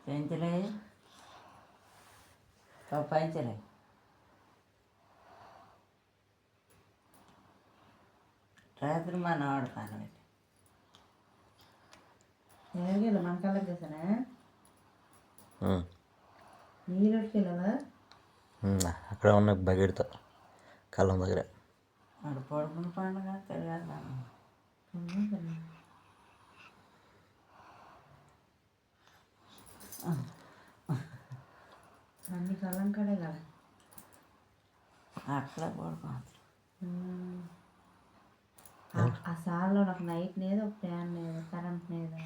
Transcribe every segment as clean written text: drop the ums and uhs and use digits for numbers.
పెంచలే పంచలే రాత్రి మా నాడు కానబెట్టి ఎవరికెళ్ళ మన కళ్ళకి చేసానా నీళ్ళకెళ్ళవా అక్కడ ఉన్న బకెట్తో కళ్ళం దగ్గర వాడు పడుకుని పండుగ తెలియదు అన్ని కళ్ళం కాడే కదా అట్లా పడుకోవచ్చు ఆ సార్లో నాకు నైట్ లేదు ఒక ఫ్యాన్ లేదు కరెంట్ లేదు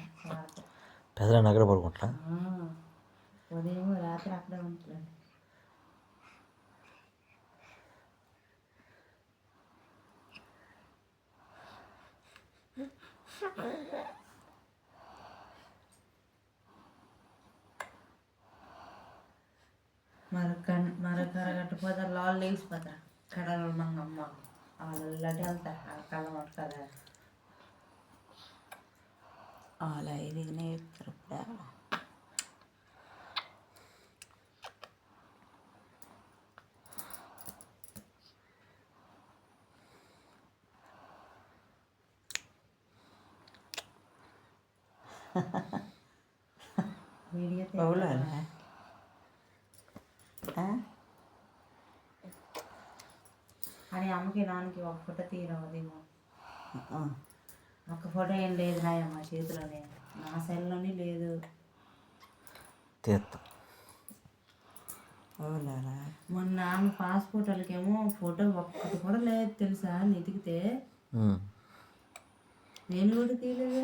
పెద్దలు అక్కడ పడుకుంటా ఉదయం రాత్రి అక్కడే ఉంటుంది మరొక అరగట్టు లాల్ లేచిపోతా కడలు మంగమ్మ వాళ్ళకి వెళ్తా కళ్ళ మాట కదా అలా ఇది నేర్పుతారు వీడియో పౌలాలా అని అమ్మకి నాన్నకి ఒక ఫోటో తీయరాదేమో ఒక ఫోటో ఏం లేదు నాయమ్మ చేతిలోనే నా సెల్లోనే లేదు తీస్తా పౌలాలా మొన్న ఆమె పాస్పోర్ట్ వాళ్ళకేమో ఫోటో ఒక్కటి కూడా లేదు తెలుసా వెతికితే నేను కూడా తీయలేదు